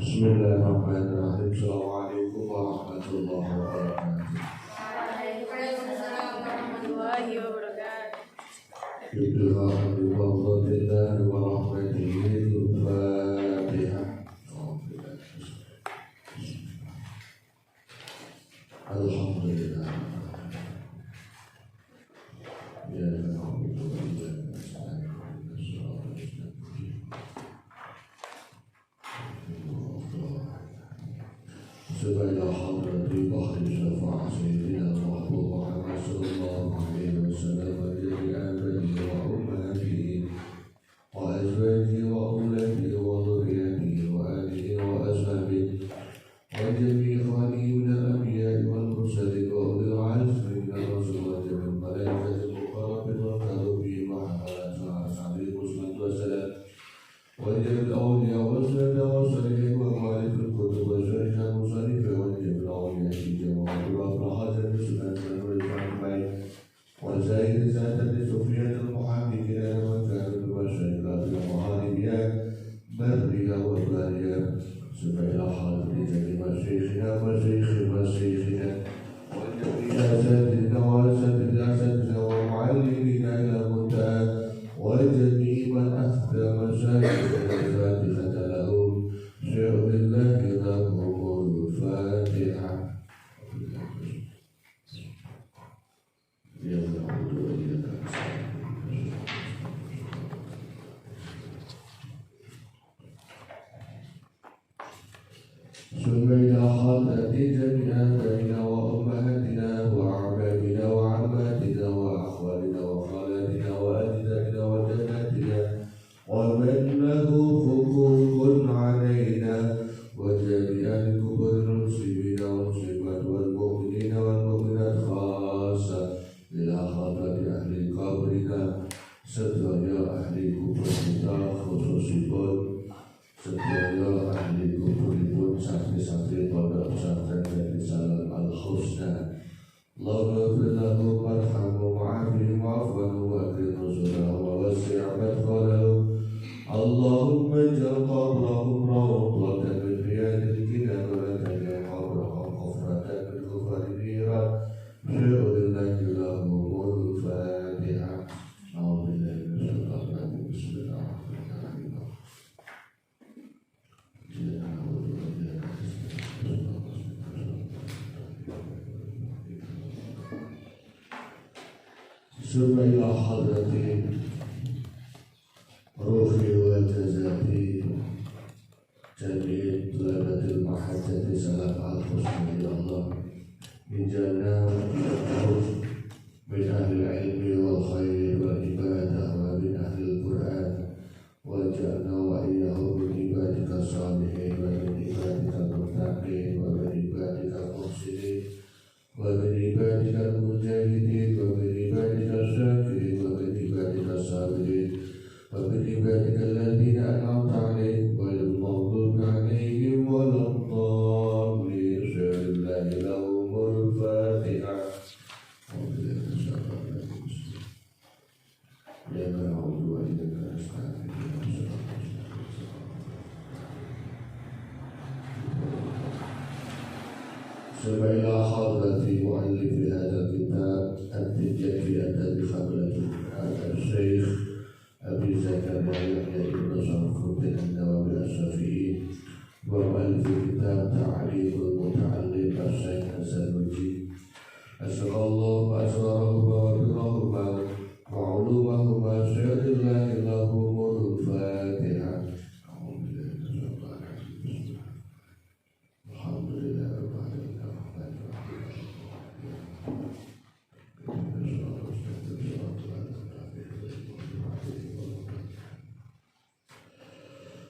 Bismillahirrahmanirrahim. Assalamualaikum warahmatullahi wabarakatuh. Waalaikumsalam warahmatullahi wabarakatuh. Ibtidaa'an bi fadlillahi wa rahmatihi. Al-Fatihah. Alhamdulillah. Ya na'budu wa iyyaka nasta'in. Subhana hadrati bahri syafa'a sayyidina Muhammad Muhammad sallallahu alaihi wasallam wa jami'i wa ummatihi wa azwajihi wa auladihi wa dhurriyyatihi wa alihi wa ashabihi wa jami'i ikhwanihi min al-anbiya'i wal mursalin wa ulil azmi min ar-rusul wa jami'il malaikati al-muqarrabin wa karubihim wa ala ashabihi wa sallam وجب الأولياء والسادة والصالحين ومالك الكتب والشريحة المصنفة وجب الأولياء في جماعة وأفراحات السنة والإجماع وسائر سادة سفيان المحققين وكانوا بالمشايخ المحاربية برية وبارية سبع حاضر جميع مشايخنا وشيخ مشايخنا وجميع أساتذتنا وأساتذتنا ومعلمين إلى منتهى وجميع من أخذ مشايخ الفاتحة لهم شيء الله لهم الفاتحة. يا نعبد وإياك نستعين. ثم إلى حضرة جميع آبائنا وأمهاتنا وأعمامنا وعماتنا وأخوالنا وخالاتنا وأجدادنا وجداتنا ومن له حقوق علينا وجميع الكبر المسلمين والمسلمات والمؤمنين والمؤمنات خاصة إلى حضرة أهل قبرنا سدايا أهل قبرنا خصوصا سدايا أهل قبرنا santri-santri pondok pesantren Risalah Al-Husna. Allahumma ighfir lahum warhamhum wa'afihim wa'fu anhum wa'akrim nuzulahu wa wasi' madkhalahum. Allahumma ij'al qabrahum rawdatan min riyadil jinan wa la taj'al qabrahum hufratan min hufari niran. Bi'udhillahi lahumul Fatihah. A'udzu billahi minasyaitonir rajim. Bismillahirrahmanirrahim. ثم إلى حضرة روحي وجزاتي جميع طلبة المحجة سلام الحسن إلى الله من جنة والفردوس من أهل العلم والخير والعبادة ومن أهل القرآن واجعلنا وإياهم من عبادك الصالحين ومن عبادك المتقين ومن عبادك المحسنين ومن عبادك المجاهدين ومن عبادك الشاكرين ومن عبادك الصابرين ومن عبادك الذين أنعمت عليهم غير المغضوب عليهم ولا الضالين. الله لهم الفاتحة. يا من أعوذ وإياك نستعين. ثم إلى حضرة مؤلف هذا الكتاب التجاري الذي خبرته هذا الشيخ أبي زكريا يحيى بن شرف الدين النووي الشافعي ومؤلف كتاب تعليم المتعلم الشيخ السنوسي أسأل الله أسرارهما وبرهما وعلومهما شهد الله لهم الفاتحة.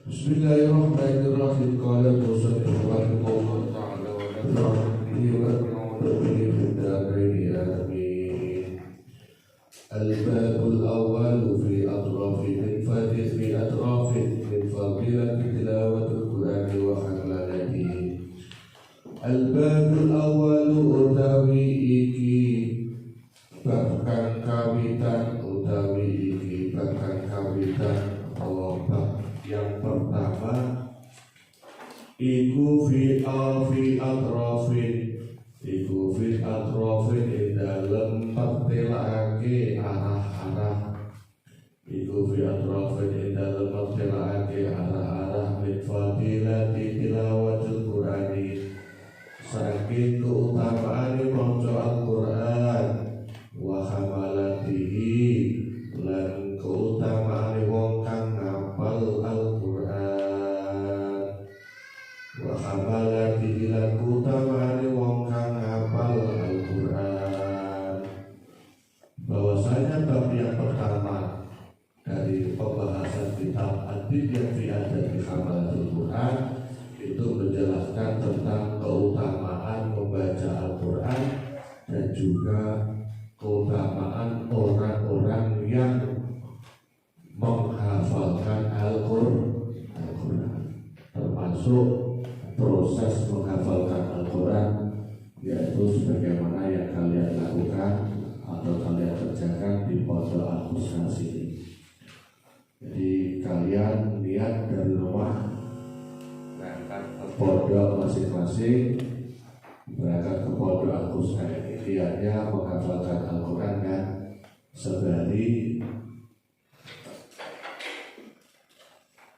Bismillahirrahmanirrahim. Qala al-musannif rahimahullah ta'ala wa nafa'ana bihi wa na'udzu bihi min darain amin. Al-babul awwal fi atrafi min fadilati tilawatul Qur'ani wa halalatihi. Al-babul awwal utawi iki bahkan kawitan yang pertama iku fi atrofin ing dalem pertelake arah-arah iku fi atrofin ing dalem pertelake arah-arah min fadilati tilawatul Qur'ani saking keutamaane maca Al-Qur'an wa hamalatihi lan keutamaane wong kang ngapal Al-Qur'an wa hamalatihi lan keutamaane wong kang ngapal Al-Qur'an. Bahwasanya bab yang pertama dari pembahasan kitab Ad-Dibyah fi Adabi Hamalatul Qur'an itu menjelaskan tentang keutamaan membaca Al-Quran dan juga keutamaan orang-orang yang menghafalkan Al-Quran, termasuk proses menghafalkan Al-Quran, yaitu sebagaimana yang kalian lakukan atau kalian kerjakan di pondok Al-Qusnas ini. Jadi kalian niat dari rumah ke pondok masing-masing, berangkat ke pondok Al-Qusnas ini niatnya menghafalkan Al-Quran kan, sembari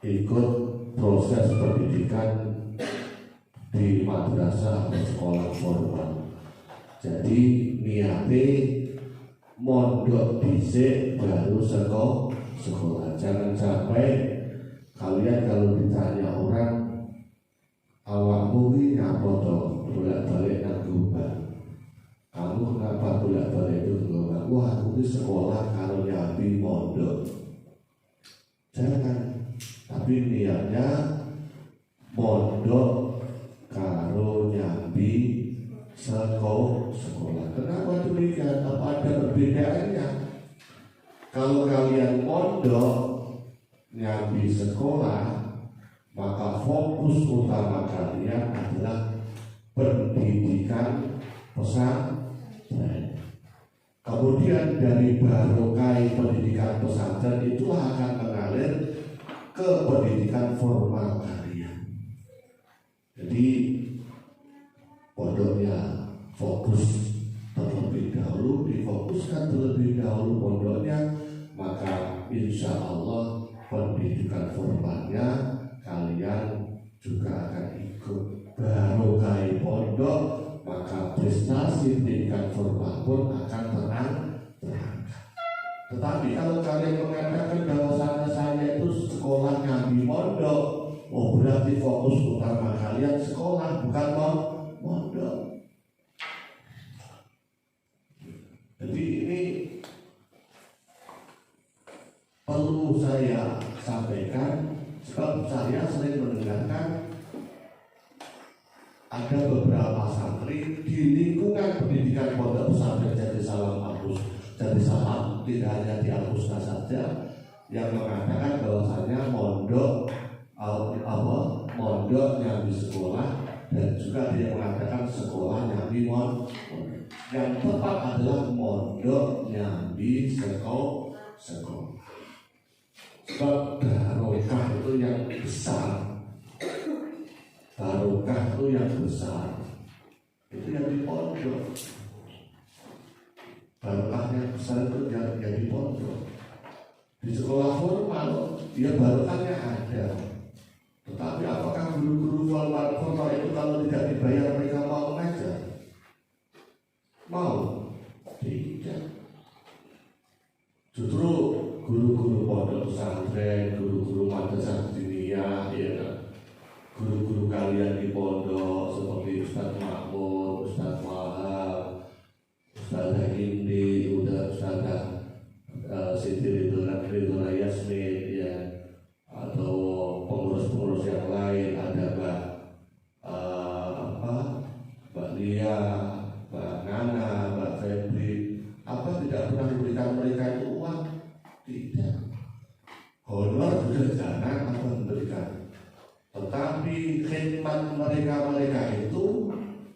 ikut proses pendidikan di madrasah atau sekolah formal. Jadi niatnya mondok dhisik baru sekolah. Jangan sampai kalian kalau ditanya orang, awakmu ini ngapa toh bolak-balik nang Gombal? Kamu kenapa bolak-balik itu Gombal? Wah, aku ini sekolah kalau nyambi mondok. Jangan, tapi niatnya mondok karo nyambi sekolah. Kenapa demikian? Apa ada perbedaannya? Kalau kalian mondok nyambi sekolah, maka fokus utama kalian adalah pendidikan pesantren. Kemudian dari barokai pendidikan pesantren itulah akan mengalir ke pendidikan formal kalian. Jadi pondoknya fokus terlebih dahulu, difokuskan terlebih dahulu pondoknya, maka insya Allah pendidikan formalnya kalian juga akan ikut. Barokai pondok, maka prestasi pendidikan formal pun akan terangkat. Tetapi kalau kalian mengatakan bahwa saya itu sekolah nyambi pondok, oh berarti fokus utama kalian sekolah, bukan mondok. Jadi ini perlu saya sampaikan, sebab saya sering mendengarkan ada beberapa santri di lingkungan pendidikan pondok pesantren Jadi Salam tidak hanya di Al-Qusnas saja, yang mengatakan bahwasanya mondok nyambi sekolah, dan juga dia mengatakan sekolah nyambi mondok. Yang tepat adalah mondok nyambi sekolah. Sebab barokah itu yang besar. Barokah itu yang besar, itu yang di pondok. Barokah yang besar itu yang di pondok. Di sekolah formal, ya barokahnya ada. Tetapi apakah guru-guru formal itu kalau tidak dibayar mereka mau mengajar? Mau? Tidak. Justru guru-guru pondok pesantren, guru-guru madrasah diniyah, ya, guru-guru kalian di pondok seperti Ustaz Makmur, Ustaz Wahab, Ustazah Indi, Ustazah Siti Ridwana Yasmin, ya, atau pengurus-pengurus yang lain, ada Mbak Lia, Mbak Nana, Mbak Febri, apa tidak pernah memberikan mereka itu uang? Tidak. Honor sudah jarang apa memberikan. Tetapi khidmat mereka itu,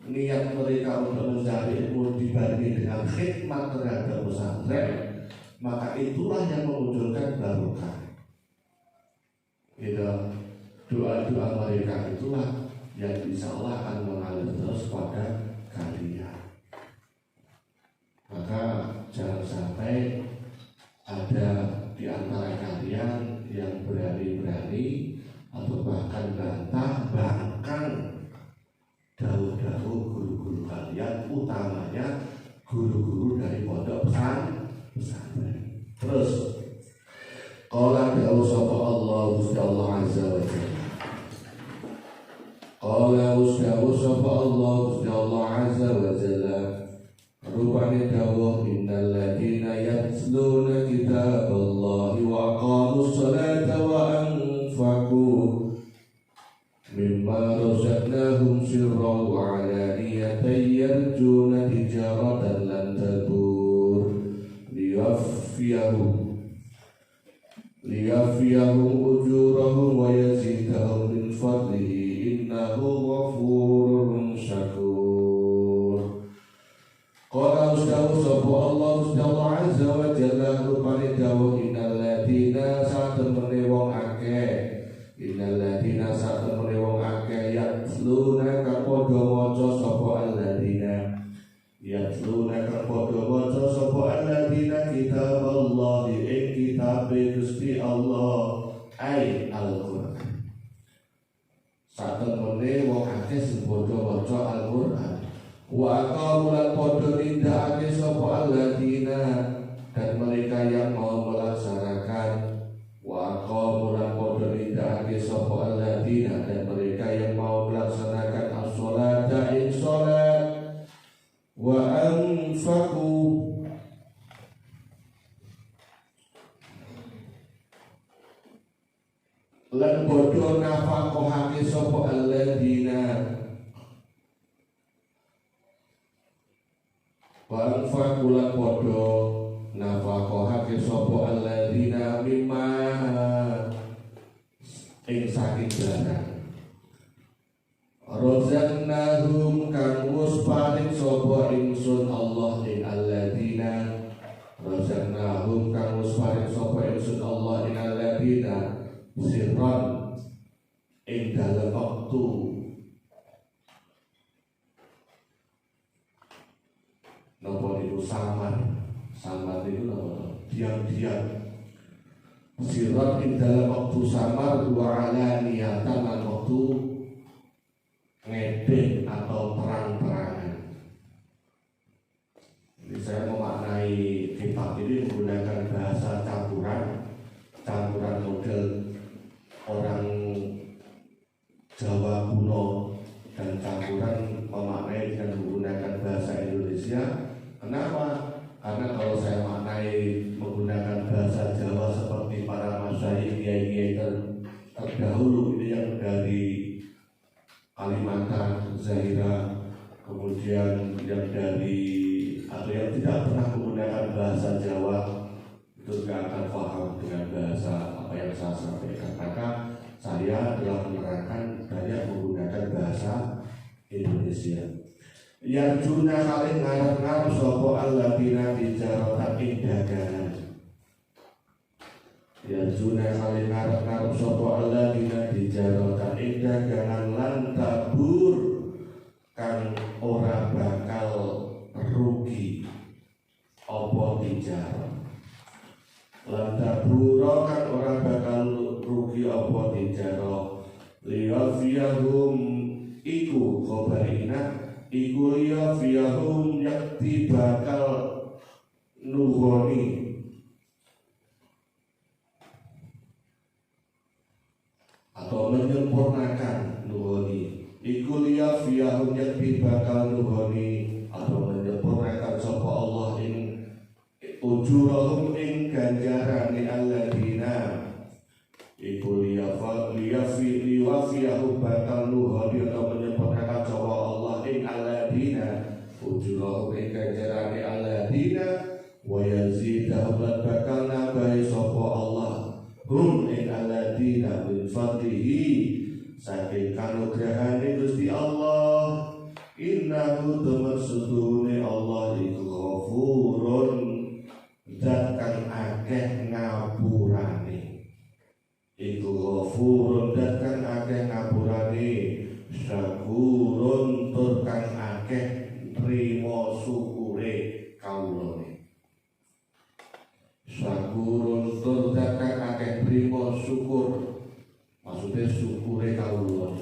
niat mereka untuk mencari ilmu dibanding dengan khidmat terhadap pesantren, maka itulah yang memunculkan barokah. Gitu. Doa-doa mereka itulah yang insya Allah akan mengalir terus pada kalian. Maka jangan sampai ada di antara kalian yang berani-berani atau bahkan bantah-bantah dahulu guru-guru kalian, utamanya guru-guru dari pondok pesantren. Terus qala da'u sapa Allah Gusti Allah azza wa jalla. Qala da'u sapa Allah Gusti Allah azza wa jalla. Rupane dawuh innal ladina yatluna kitaballahi wa aqamus salata wa anfaqu mimma razaqnahum sirran wa alaniyatan yarjuna tijaratan lan tabur liyafiyahum ujurahum wa yazidahum min fadlihi innahu ghafurun syakur. Qala ustawu sapa Allah azza wa jalla rupane dawuh innal ladina satemene wong akeh yatluna ka padha maca sapa alladina kitaballahi ing kitabe Gusti Allah ai Al-Qur'an. Satemene wong akeh sing padha maca Al-Qur'an wa aqamu lan padha nindakake sapa alladina dan mereka yang mau melaksanakan wa aqamu lan padha nindakake sapa alladina dan mereka yang mau melaksanakan as-sholata ing salat wa anfaqu lan padha nafaqohake sapa alladina wa anfaqulan padha nafaqohake sapa alladzina mimma ing saking barang rozaqnahum kang wis paring sapa ingsun Allah ing alladzina rozaqnahum kang wis paring sapa ingsun Allah ing alladzina sirran ing dalem wektu nopo niku samar itu nopo diam-diam sirat ing dalam waktu samar wa ala niatan lan waktu ngedek atau terang-terangan. Jadi saya memaknai kitab ini menggunakan bahasa campuran model orang Jawa kuno dan campuran memaknai dengan menggunakan bahasa Indonesia. Kenapa? Karena kalau saya maknai menggunakan bahasa Jawa seperti para masyayikh kiai-kiai terdahulu ini yang dari Kalimantan, Zahira, kemudian yang dari atau yang tidak pernah menggunakan bahasa Jawa itu tidak akan paham dengan bahasa apa yang saya sampaikan. Maka saya telah menerangkan banyak menggunakan bahasa Indonesia. Yang juna kali ngarep-ngarep sopo alladzina tijaratan ing dagangan. Yang juna kali ngarep-ngarep sopo alladzina tijaratan ing dagangan lan tabur kang ora bakal rugi opo tijarah. Lan tabur kang ora bakal rugi opo tijarah. Liyafiyahum iku khobarina iku liyafiyahum yakti bakal nuhoni atau menyempurnakan nuhoni iku liyafiyahum yakti bakal nuhoni atau menyempurnakan sapa Allah ing ujurahum ing ganjaran alladzina iku liyafiyahum bakal nuhoni atau menyempurnakan sapa Allah ing alladzina ujurahum ing ganjarane alladzina wa yazidahum lan bakal nambahi sapa Allah hum ing alladzina min fadlihi saking kanugrahane Gusti Allah innahu temersudune Allah iku ghafurun zat kang akeh ngapurane iku ghafurun zat kang akeh syukure kawula.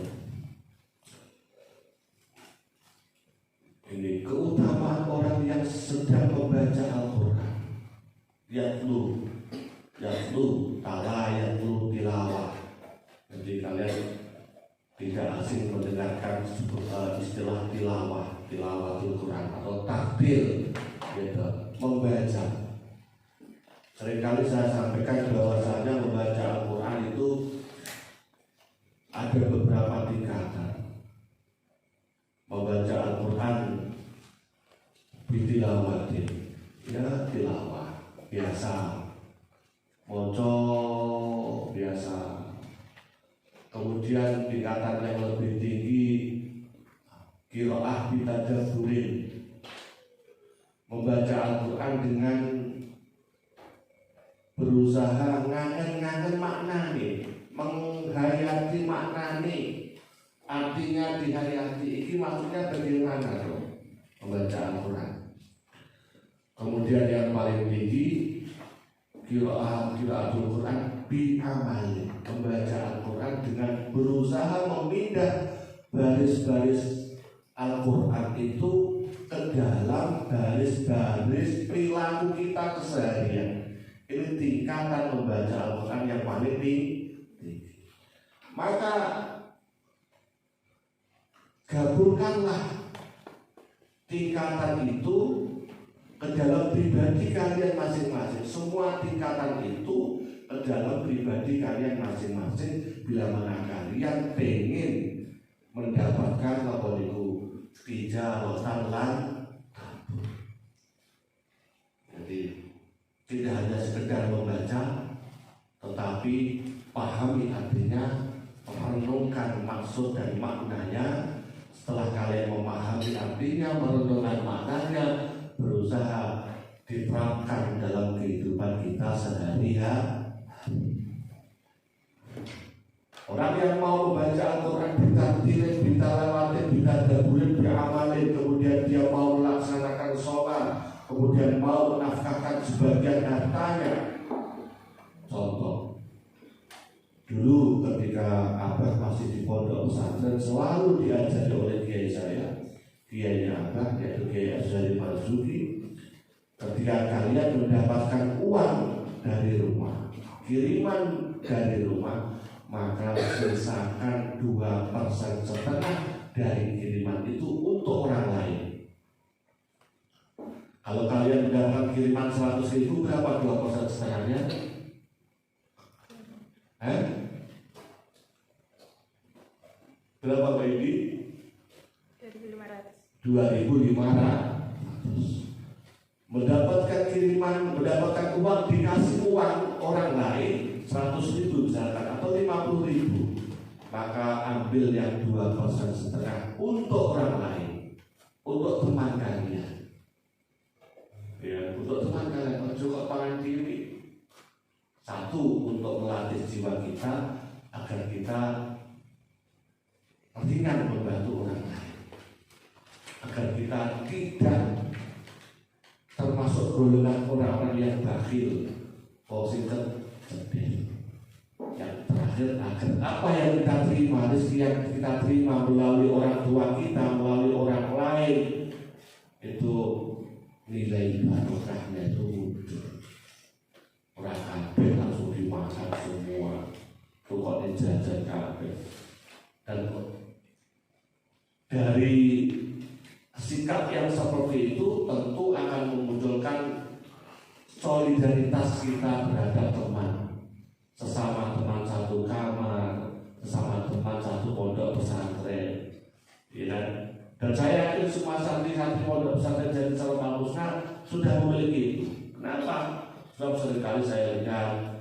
Ini keutamaan orang yang sedang membaca Al-Quran. Yatlu tilawah. Jadi kalian tidak asing mendengarkan istilah tilawatul Quran atau takbir, gitu, membaca. Seringkali saya sampaikan bahwasanya membaca Al-Quran itu ada beberapa tingkatan. Membaca Al-Quran bitilawatin, ya tilawah biasa, moco biasa. Kemudian tingkatan yang lebih tinggi qiraah bitadabburin, membaca Al-Quran dengan berusaha ngangen maknane, menghayati maknane, artinya dihayati. Ini maksudnya bagaimana dong membaca Al-Quran. Kemudian yang paling tinggi qiraatul Quran bi amali, membaca Al-Quran dengan berusaha memindah baris-baris Al-Quran itu ke dalam baris-baris perilaku kita keseharian. Ini tingkatan membaca Al-Quran yang paling tinggi. Maka gabungkanlah tingkatan itu ke dalam pribadi kalian masing-masing. Semua tingkatan itu ke dalam pribadi kalian masing-masing. Bila mana kalian pengen mendapatkan tijawatan lan kabur. Jadi tidak hanya sekedar membaca, tetapi pahami artinya, merenungkan maksud dan maknanya. Setelah kalian memahami artinya, merenungkan maknanya, berusaha diterapkan dalam kehidupan kita sehari-hari. Orang yang mau membaca Al-Quran bitartilin, bitalawatin, bitadaburin, beramalin, kemudian dia mau melaksanakan sholat, kemudian mau menafkahkan sebagian hartanya. Contoh, dulu ketika Abah masih di pondok pesantren, selalu diajari oleh kiai saya, kiainya Abah, yaitu Kiai Azhari Marzuki. Ketika kalian mendapatkan uang dari rumah, kiriman dari rumah, maka sisakan 2,5% dari kiriman itu untuk orang lain. Kalau kalian mendapatkan kiriman 100.000, berapa 2,5%-nya? Berapa Pak Edi? 2.500. Mendapatkan kiriman, mendapatkan uang, dikasih uang orang lain 100.000 misalkan, atau 50.000, maka ambil yang 2,5% untuk orang lain, untuk teman kalian. Ya, untuk teman kalian, cukup tangan kiri. Satu, untuk melatih jiwa kita agar kita ringan membantu orang lain, agar kita tidak termasuk golongan orang-orang yang bakhil, positif, sedih. Yang terakhir, agar apa yang kita terima, rezeki yang kita terima melalui orang tua kita, melalui orang lain, itu nilai barokahnya itu muncul. Orang kabeh langsung dimakan semua, kok dijajan kabeh. Dan dari sikap yang seperti itu tentu akan memunculkan solidaritas kita terhadap teman, sesama teman satu kamar, sesama teman satu pondok pesantren, ya. Dan saya yakin semua santri-santri pondok pesantren Jannah Salam Al-Husna sudah memiliki itu. Kenapa? Sebab seringkali saya lihat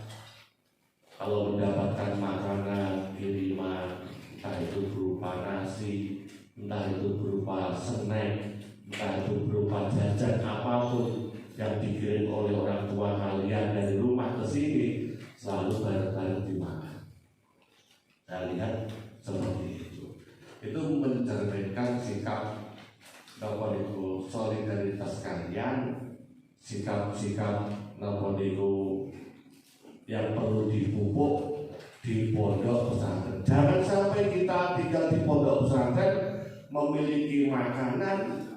kalau mendapatkan makanan kiriman, entah itu berupa nasi, entah itu berupa snack, entah itu berupa jajan apapun yang dikirim oleh orang tua kalian dari rumah ke sini, selalu bareng-bareng dimakan. Saya lihat seperti itu. Itu mencerminkan sikap solidaritas kalian, sikap-sikap yang perlu dipupuk, di pondok pesantren. Jangan sampai kita tinggal di pondok pesantren memiliki makanan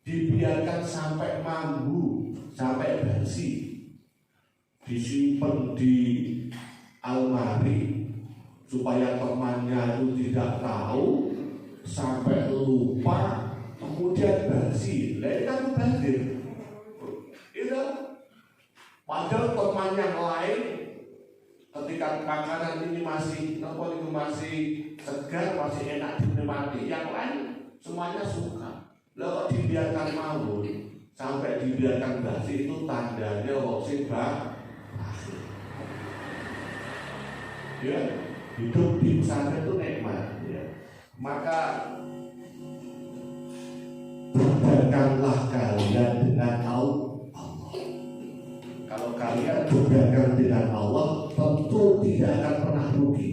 dibiarkan sampai mambu, sampai basi, disimpan di almari supaya temannya itu tidak tahu, sampai lupa, kemudian basi. Lah itu kan mubazir. Itu padahal teman yang lain ketika makanan ini masih segar, masih enak dinikmati, yang lain semuanya suka. Lalu dibiarkan mampu sampai dibiarkan basi, itu tandanya wong berakhir. Ya, hidup di pesantren itu nikmat. Ya. Maka berdaganglah kalian dengan Allah. Kalau kalian berdagang dengan Allah, tentu tidak akan pernah rugi.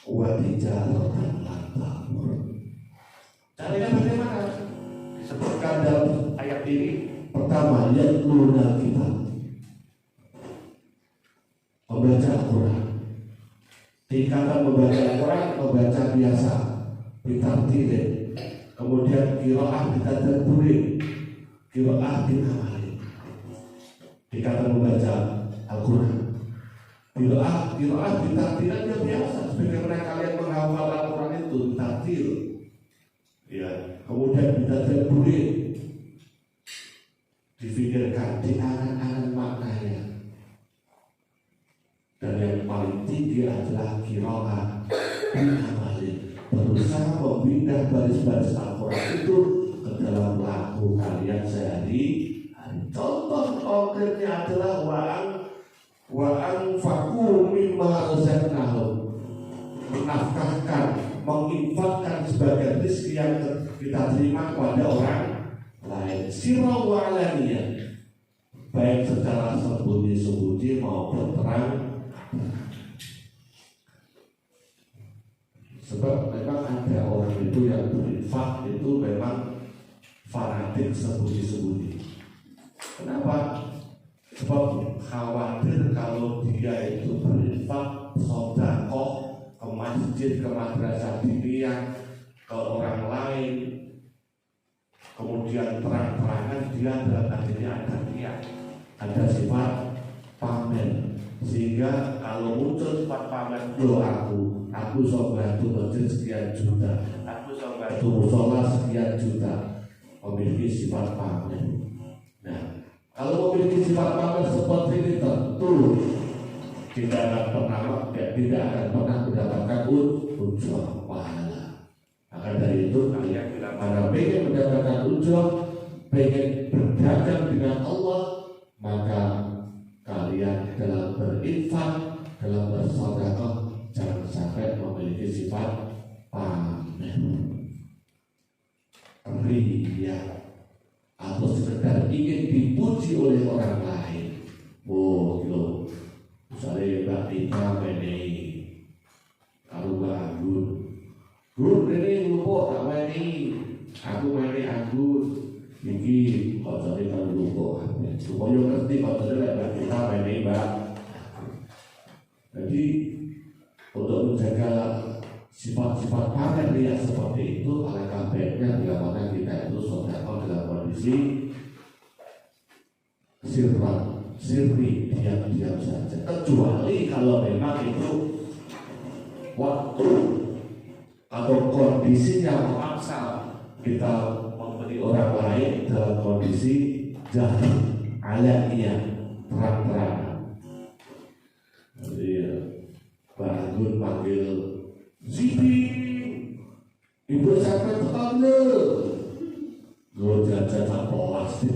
Wa tijaratan lan tabur. Caranya bagaimana? Disebutkan dalam ayat ini. Pertama, yatluna kitab, membaca Al-Quran. Tingkatan membaca Al-Quran, membaca biasa, bitartilin. Kemudian qiraah bitadabburin, qiraah bi'amalin. Tingkatan membaca Al-Quran. Qiraah bitartilin yang biasa, sebagaimana kalian menghafal Al-Quran itu bitartil. Ya, kemudian bitadabburin, difikirkan, diangan-angan maknanya. Dan yang paling tinggi adalah qiraah bi'amalin, berusaha membina baris-baris Al-Quran itu ke dalam laku kalian sehari-hari. Contoh konkretnya adalah wa'an faku mimma razaqnahum, menafkahkan, menginfakkan sebagian rezeki yang kita terima kepada orang lain, sirra wa alaniyah, baik secara sembunyi-sembunyi maupun terang. Sebab memang ada orang itu yang berinfak itu memang fanatik sembunyi-sembunyi. Kenapa? Sebab khawatir kalau dia itu berinfak sedekah ke masjid, ke madrasah diniyah, ke orang lain, kemudian terang-terangan dia dalam hatinya ada niat, ada sifat pamer, sehingga kalau muncul sifat pamer, loh aku sok bantu masjid sekian juta, aku sok bantu musola sekian juta, memiliki sifat pamer. Nah, kalau memiliki sifat pamer seperti ini, tentu tidak akan pernah mendapatkan ujung pahala. Maka dari itu kalian bila mana pengen mendapatkan ujung, pengen berdagang dengan Allah, maka kalian dalam berinfak, dalam bersedekah, jangan sampai memiliki sifat pamer, riya, atau sekedar ingin dipuji oleh orang lain. Oh, gitu. Misalnya Mbak Tika menei, kalau Mbak Gun ini lupa tak menei, aku menei Agus, ini kalau jadi kalau lupa, supaya ngerti kalau jadi Mbak Tika menei Mbak. Jadi untuk menjaga sifat-sifat pamer yang seperti itu, alangkah baiknya bila mana kita itu sedekah dalam kondisi sirri, diam-diam saja. Kecuali kalau memang itu waktu atau kondisi yang memaksa kita memberi orang lain dalam kondisi jahil, alaniyah, terang-terangan. Jadi Bagun panggil Zibi, ibu sampai tetangga, gue jajan plastik,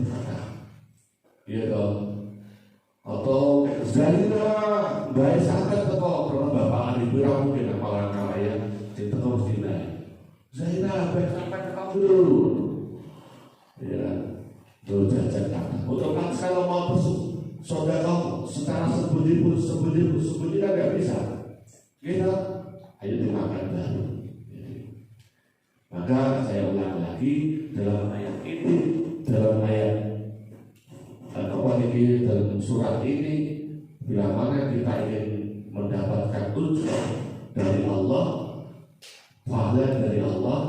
iya dong. Atau Zahira, baik sampai teko, karena bapak ibu orang mungkin apalan kalian, cinta kau mesti naik. Zahira, baik sampai tetangga, ya, gue jajan kata. Otomatis kalau mau saudara secara sembunyi kan nggak bisa. Kita ayo dimakan baru. Maka saya ulang lagi dalam ayat ini, dalam surat ini, bila mana kita ingin mendapatkan ujur dari Allah, pahala dari Allah,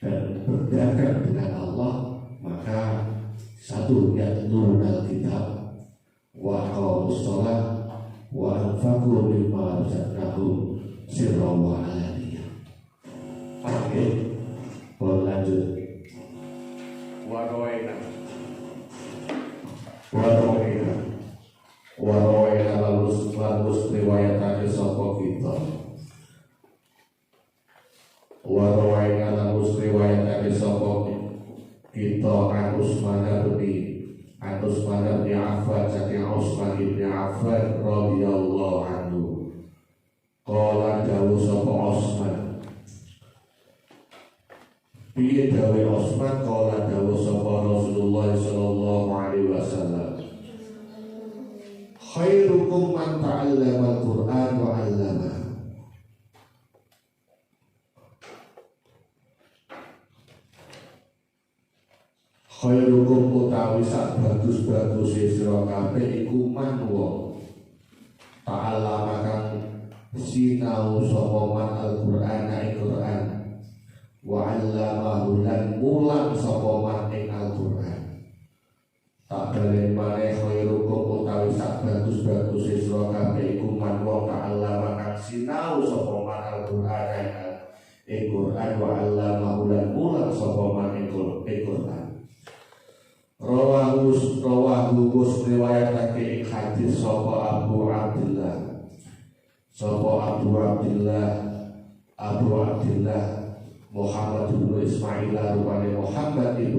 dan berdagang dengan Allah, maka satu, yatluna kitab wa aqamus shalah wa anfaqu mimma razaqnahum sirran wa alaniyah. Oke, lanjut. Waroina lalu riwayatake sapa kita. Waroina lalu riwayatake sapa kita an Utsman bin Affan saking Utsman bin Affan radhiyallahu anhu. Qala dawu sapa Utsman. Piye dawe Utsman? Qala dawu sapa Rasulullah sallallahu alaihi wasallam. Khairukum man ta'allama al-Qur'an wa 'allama. Khairukum utawi sak bagus-bagus sira kabeh iku man wong ta'allama kang sinau sapa man al-Qur'an ing Qur'an wa 'allamahu lan mulang sapa man ing Al-Qur'an. Tak balen maneh khairukum utawi sak bagus-bagus sira kabeh iku man wong ta'allama kang sinau sapa man Al-Qur'an ing Qur'an wa 'allamahu lan mulang sapa man ing Qur'an. Rawahu riwayatake ing hadis sapa Abu Abdillah Muhammad bin Ismail rupane Muhammad bin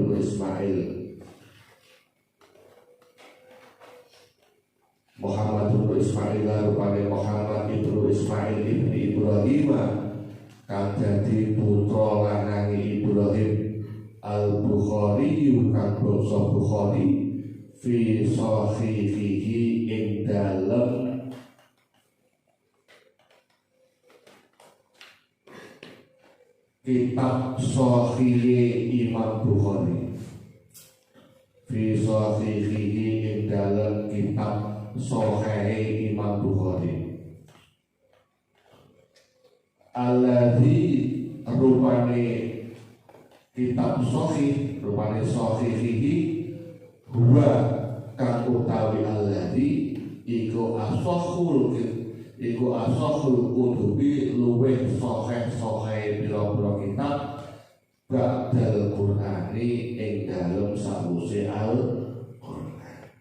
Ismail rupane Muhammad bin Ismail ibni Ibrahim kang dadi putra lanangi Ibrahim Al-Bukhari kang bangsa Bukhari fi sahihihi ing dalem kitab Sahih Imam Bukhari, fi sahihihi ing dalem kitab Sahih Imam Bukhari. Alladzi rupane kitab Sahih, rupane Sahihihi huwa kang utawi alladzi iku asahul kutubi luweh sahih pira-pira kitab ba'dal Qur'ani ing dalem sawise Al-Qur'an.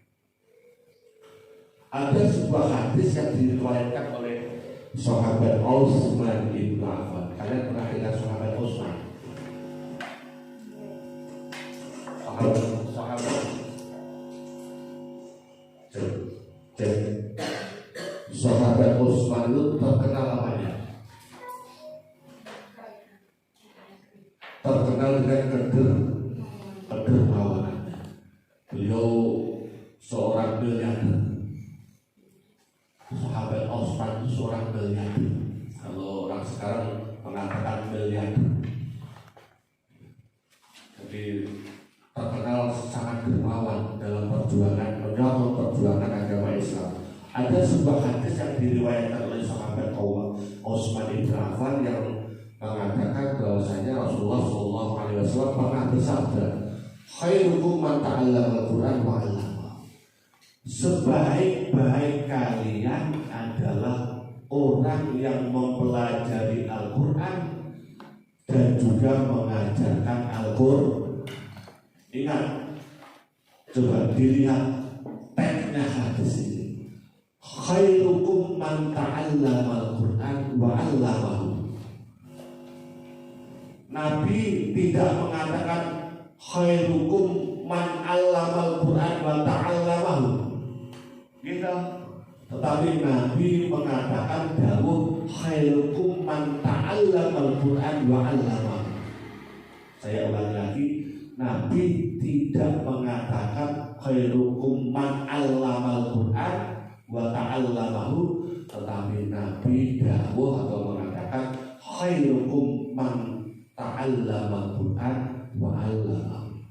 Ada sebuah hadis yang diriwayatkan oleh sahabat Utsman bin Affan. Kalian pernah dengar sahabat Utsman? Sahabat Utsman itu terkenal namanya, terkenal dengan kedermawanannya. Beliau seorang miliarder. Sahabat Utsman itu seorang miliarder. Kalau orang sekarang mengatakan miliarder. Jadi terkenal sangat dermawan dalam menyokong perjuangan agama Islam. Ada sebuah hadis yang diriwayatkan oleh sahabat Utsman bin Affan yang mengatakan bahwasanya Rasulullah SAW pernah bersabda, khairukum man ta'allama al-Qur'an wa 'allama. Sebaik-baik kalian adalah orang yang mempelajari Al-Quran dan juga mengajarkan Al-Quran. Ingat, coba dilihat teksnya hadis ini. Khairukum man ta'allama al-Qur'an wa 'allamahu. Nabi tidak mengatakan khairukum man 'allama al-Qur'an wa ta'allamahu. Gitu. Tetapi Nabi mengatakan dawuh khairukum man ta'allama al-Qur'an wa 'allamahu. Saya ulangi lagi, Nabi tidak mengatakan khairukum man 'allama al-Qur'an wa ta'allamahu, tetapi Nabi dawuh atau mengatakan khairukum man ta'allama al-Qur'an wa 'allamahu.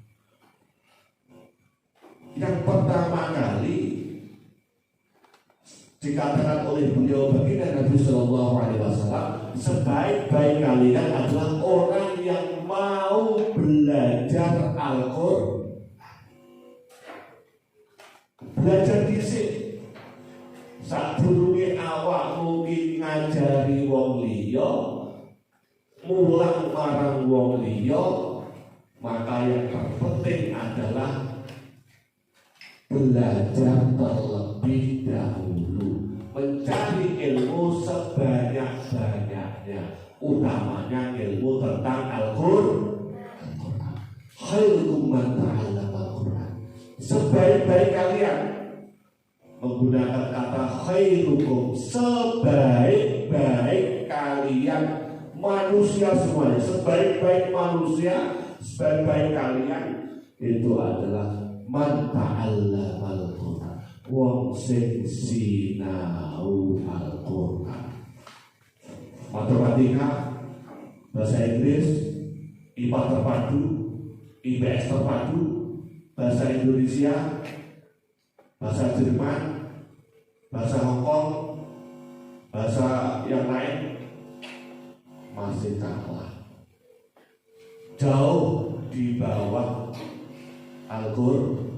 Yang pertama kali Dikatakan oleh beliau baginda Nabi Shallallahu Alaihi Wasallam, sebaik-baik kalian adalah orang yang mau belajar Al-Quran. Belajar dhisik. Sadurunge awak mungkin ngajari wong liya, mulang marang wong liya, maka yang terpenting adalah belajar terlebih dahulu, mencari ilmu sebanyak-banyaknya, utamanya ilmu tentang Al-Quran. Khairukum man ta'allama Al-Quran. Sebaik-baik kalian, menggunakan kata khairukum, sebaik-baik kalian manusia semuanya, sebaik-baik manusia, sebaik-baik kalian itu adalah man ta'allama Al-Quran, wong sing sinau Al-Quran. Matematika, bahasa Inggris, IPA terpadu, IPS terpadu, bahasa Indonesia, bahasa Jerman, bahasa Hongkong, bahasa yang lain masih kalah, jauh di bawah Al-Quran.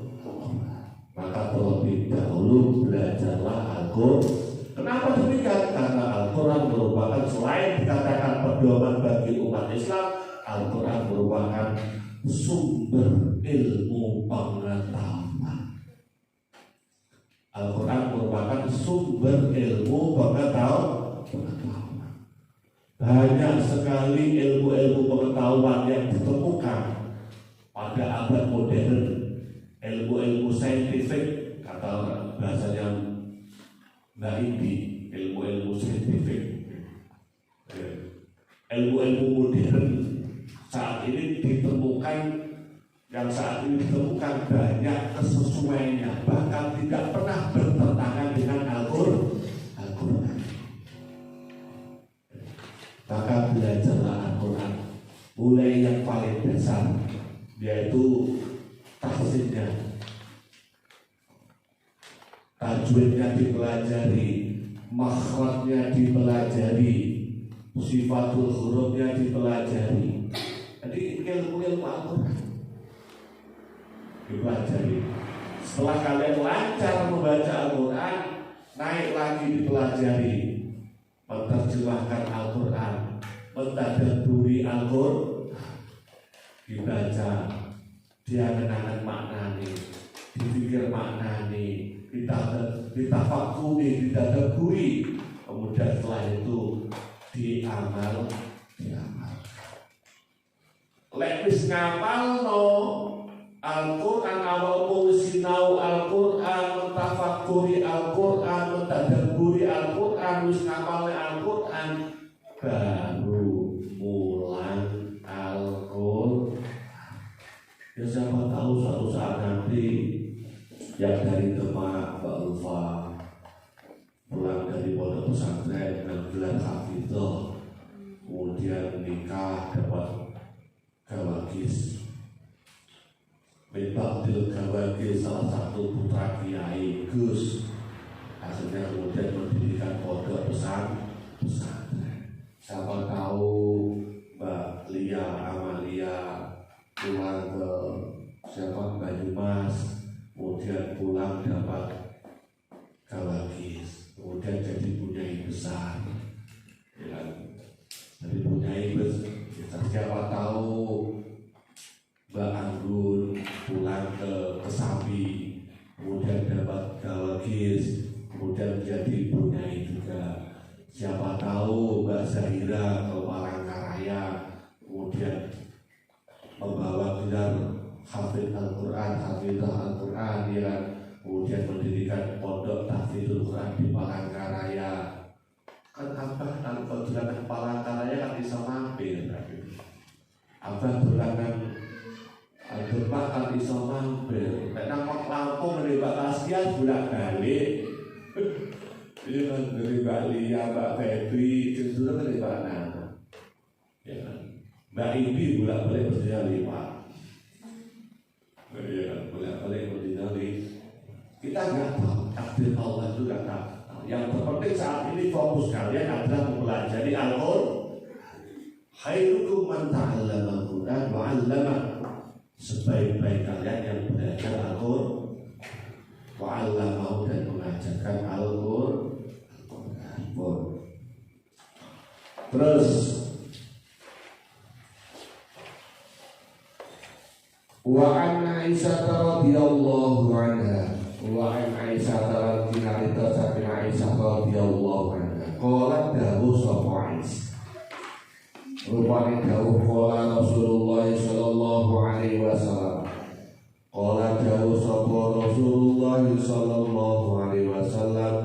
Maka terlebih dahulu belajarlah Al-Quran. Kenapa demikian? Karena Al-Quran merupakan, selain dikatakan pedoman bagi umat Islam, Al-Quran merupakan sumber ilmu pengetahuan. Al-Quran merupakan sumber ilmu pengetahuan. Banyak sekali ilmu-ilmu pengetahuan yang ditemukan pada abad modern, ilmu-ilmu saintifik, kata bahasanya Mbak Indi, ilmu-ilmu saintifik, ilmu-ilmu modern saat ini ditemukan, yang saat ini ditemukan banyak kesesuaiannya, bahkan tidak pernah bertentangan dengan Al-Quran. Maka belajarlah Al-Quran, mulai yang paling dasar, yaitu tafsirnya, tajwidnya dipelajari, makhrajnya dipelajari, sifatul hurufnya dipelajari. Jadi ilmu-ilmu Al-Quran dipelajari. Setelah kalian lancar membaca Al-Quran, naik lagi dipelajari, menerjemahkan Al-Quran, mentadabburi Al-Quran, dibaca, diangan-angan maknani, dipikir maknani, ditafakuri, ditadabburi, kemudian setelah itu diamal. Lek wis ngapalno Al-Quran, awakmu sinau Al-Quran, mentafakuri Al-Quran, mentadabburi Al-Quran, wis ngapalne Al-Quran, baru mulang Al-Quran. Ya siapa tahu suatu saat nanti yang dari Demak, Mbak Ulfa, pulang dari pondok pesantren dengan gelar hafidhah, kemudian nikah, dapat gawagis, Bebaktil gawagis, salah satu putra Kiai Gus, akhirnya kemudian mendirikan pondok pesantren. Siapa tahu Mbak Lia Amalia pulang ke Banyumas, kemudian pulang dapat gawagis, kemudian jadi punyai besar, ya, jadi punyai besar. Siapa tahu Mbak Anggun pulang ke Kesapi, kemudian dapat gawagis, kemudian menjadi punyai juga. Siapa tahu Mbak Zahira ke Palangkaraya, kemudian membawa gelar hafidh Al-Quran, hafidhah Al-Quran, ya, kemudian mendirikan pondok tahfidzul Quran di Palangkaraya. Kan Abah kalau dolangan Palangkaraya kan bisa mampir, Abah dolangan Demak kan bisa mampir. Nek nang Lampung dari Mbak Taskia bolak-balik. Iya kan, dari Mbak Lia, Mbak Febri, justru dari Mbak Nana, ya kan, Mbak Ibi bolak-balik berjalan lewat. Ya, bolak-balik berjalan. Kita nggak tahu takdir Allah itu nggak tahu. Yang Tapi fokus kalian adalah mempelajari Al-Qur'an. Khairukum man ta'allama Al-Qur'an wa 'allama. Sebaik-baik kalian yang belajar Al-Qur'an wa 'allama dan mengajarkan Al-Qur'an. Terus wa an Aisyah radhiyallahu anha wa an Aisyah radhiyallahu saking Aisyah radhiyallahu anha qalat dawuh sapa Aisyah rupane dawuh qala Rasulullah sallallahu alaihi wasallam qala dawuh sapa Rasulullah sallallahu alaihi wasallam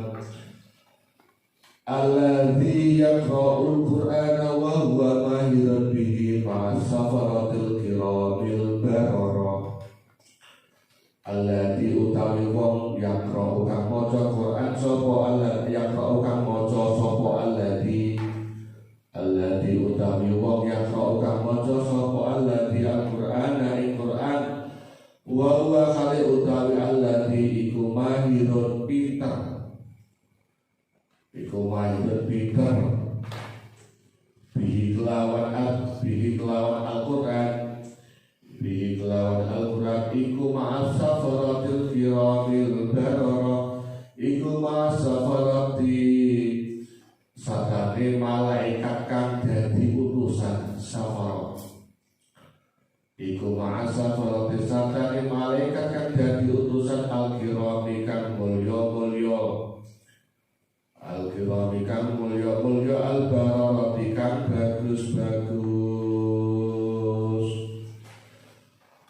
alladzi yaqra'ul qur'ana wa huwa mahirun bihi ma'a safaratil kiramil barara alladzi utawi wong yaqra'u kang maca Qur'an sapa alladzi yaqra'u kang maca sapa alladzi utawi wong yaqra'u kang maca sapa alladzi al-Qur'ana ing Qur'an wa huwa khali utawi alladzi iku mahirun pinter iku mahirun pinter bihi kelawan Al-Qur'an iku ma'asafaratil kiramil barara iku ma'asafarati sakane malaikat kang dadi utusan safarat iku ma'asafarati sakane malaikat kang dadi utusan al-kirami kang mulya-mulya al-kirami kang mulya-mulya al-bararati kang bagus-bagus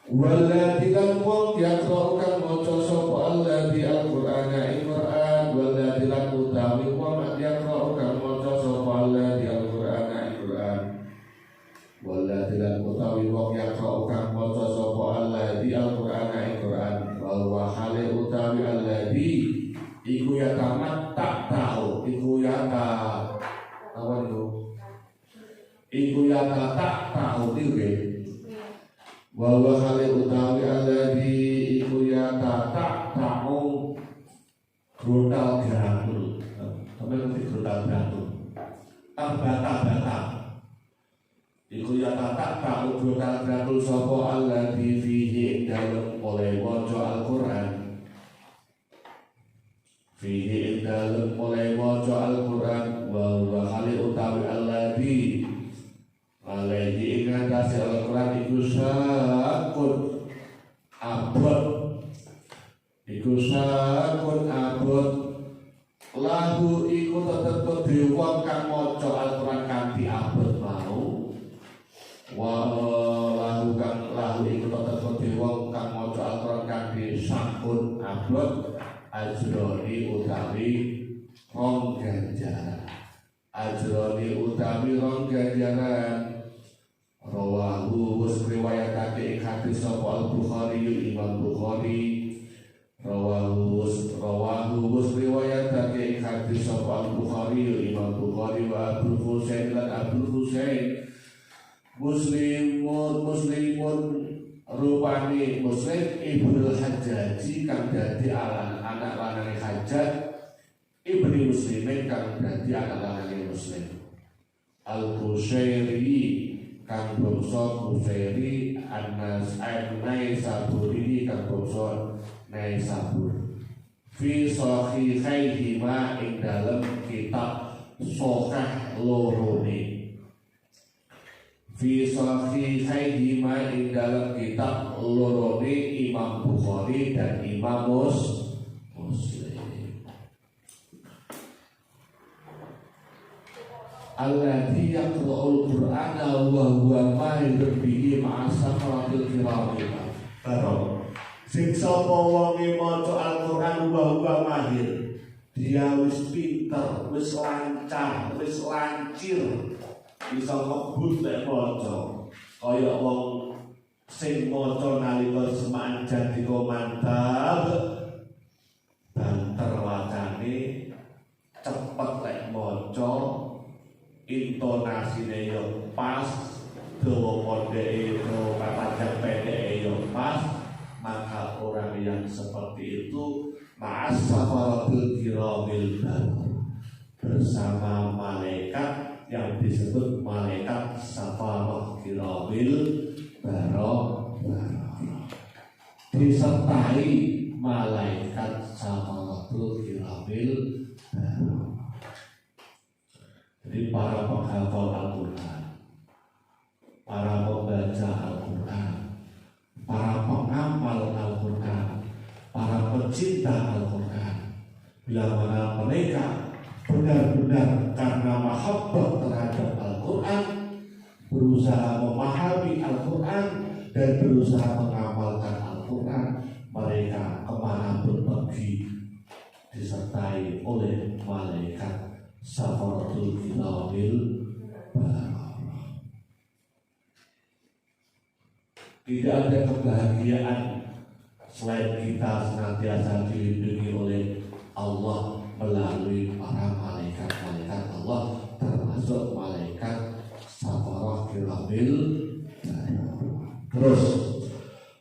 walladzi lan wong yaqra'u kang maca sapa alladzi al-Qur'ana ing Qur'an walladzi lan utawi wong yaqra'u kang maca sapa alladzi al-Qur'ana ing Qur'an walladzi lan utawi wong yaqra'u kang maca sapa alladzi al-Qur'ana ing Qur'an wa hale utawi alladzi iku ya tamat tak tahu iku ya ta apa iku ya tak tahu iki wa hale utawi alladzi iku ya tak tahu grutal granul sampe ngerti grutal granul bata-bata iku ya tak tahu grutal granul sapa alladzi fihi dalem oleh waca Al-Qur'an fihi dalem oleh waca Al-Qur'an wa hale utawi alladzi alaihi ingatasi Al-Quran iku sakun abot lahu iku tetep wong kang maca Al-Quran kanthi abot mau lahu iku tetep wong kang maca Al-Quran kanthi sakun abot ajroni utawi rong ganjaran rawahu wis riwayatake ing hadis sapa Al-Bukhari Imam Bukhari rawahu wis riwayatake ing hadis sapa Al-Bukhari Imam Bukhari wa Abu Husain lan Abu Husain muslimun rupane Muslim Ibnu Hajjaji kang dadi anak lanang Hajjaj Ibnu Muslimin kang dadi anak lanang Muslim Al-Qushairi kang bangsa Qushairi An-Naisaburi kang bangsa Naisabur fi sahihayhima ing dalem kitab Sahih lorone fi sahihayhima ing dalem kitab lorone Imam Bukhari dan Imam Muslim alladzi yaqra'ul Qur'ana wa huwa mahirun bihi ma'a safaratil kiramil barara sing sapa wonge maca Al-Qur'an wa huwa mahir dia wis pinter wis lancar wis lancir bisa ngebut lek maca kaya wong sing maca nalika semanjan dikomandab banter wacane cepet lek maca intonasine yo pas dawa mondeke yo panjang pendeke yo pas maka orang yang seperti itu ma'as safaratil kiramil barara bersama malaikat yang disebut malaikat Safarah Kiramil Bararah, disertai malaikat Safaratul Kiramil Bararah. Jadi para penghafal Al-Quran, para pembaca Al-Quran, para pengamal Al-Quran, para pecinta Al-Quran, bila mana mereka benar-benar karena mahabbah terhadap Al-Quran berusaha memahami Al-Quran dan berusaha mengamalkan Al-Quran, mereka kemanapun pergi disertai oleh malaikat Safaratul Kiramil Bararah. Tidak ada kebahagiaan selain kita senantiasa dilindungi oleh Allah melalui para malaikat-malaikat Allah, termasuk malaikat Safarah Kiramil Bararah. Terus,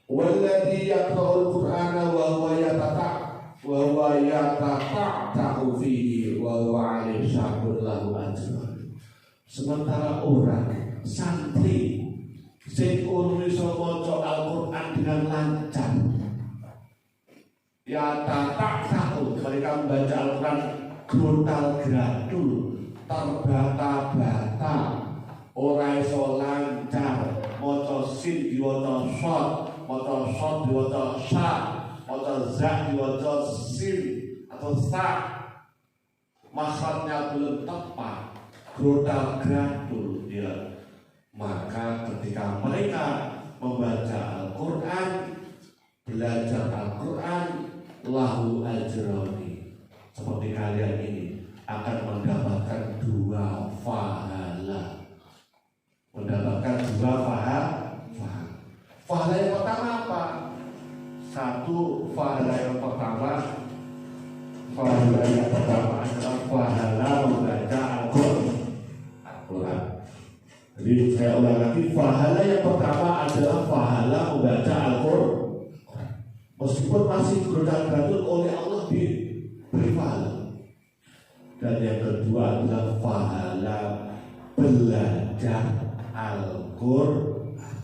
walladzi yaqra'ul Qur'ana wa huwa yatata'u fihi wa huwa 'alaihi syahidun lahu ajrun. Sementara orang santri sing iso maca Al-Qur'an dengan lancar, yatata'u, mereka membaca Al-Qur'an gontal-gradul, terbata-bata, ora iso lancar, maca sin diwaca shad, maca shad diwaca sya, maca za diwaca sin atau sa, makhrajnya belum tepat, gontal-gradul ya. Maka ketika mereka membaca Al-Quran, belajar Al-Quran, lahu ajroni, seperti kalian ini akan mendapatkan 2 pahala. Mendapatkan 2 pahala. Pahala yang pertama apa? Satu, pahala yang pertama adalah pahala membaca Al-Quran. Jadi saya ulang lagi, pahala yang pertama adalah pahala membaca Al-Quran. Meskipun masih gontal-gantul, oleh Allah diberi pahala. Dan yang kedua adalah pahala belajar Al-Quran.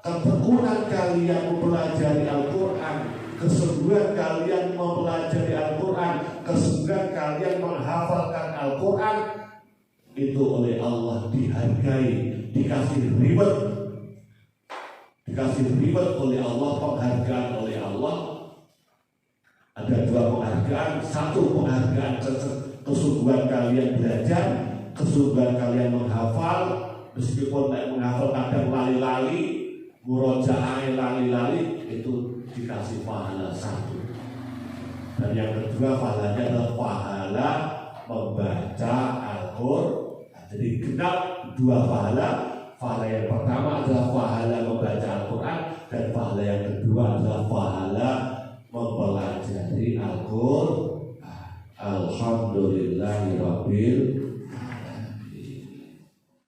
Ketekunan kalian mempelajari Al-Quran, kesungguhan kalian mempelajari Al-Quran, kesungguhan kalian menghafalkan Al-Quran, itu oleh Allah dihargai, dikasih reward oleh Allah, penghargaan oleh Allah. Ada 2 penghargaan. Satu, penghargaan kesungguhan kalian belajar, kesungguhan kalian menghafal, meskipun menghafal kadang lali-lali, murojaah lali-lali, itu dikasih pahala 1. Dan yang kedua, pahalanya adalah pahala membaca Al-Quran. Jadi genap 2 pahala. Pahala yang pertama adalah pahala membaca Al-Quran, dan pahala yang kedua adalah pahala mempelajari Al-Quran. Alhamdulillahirabbil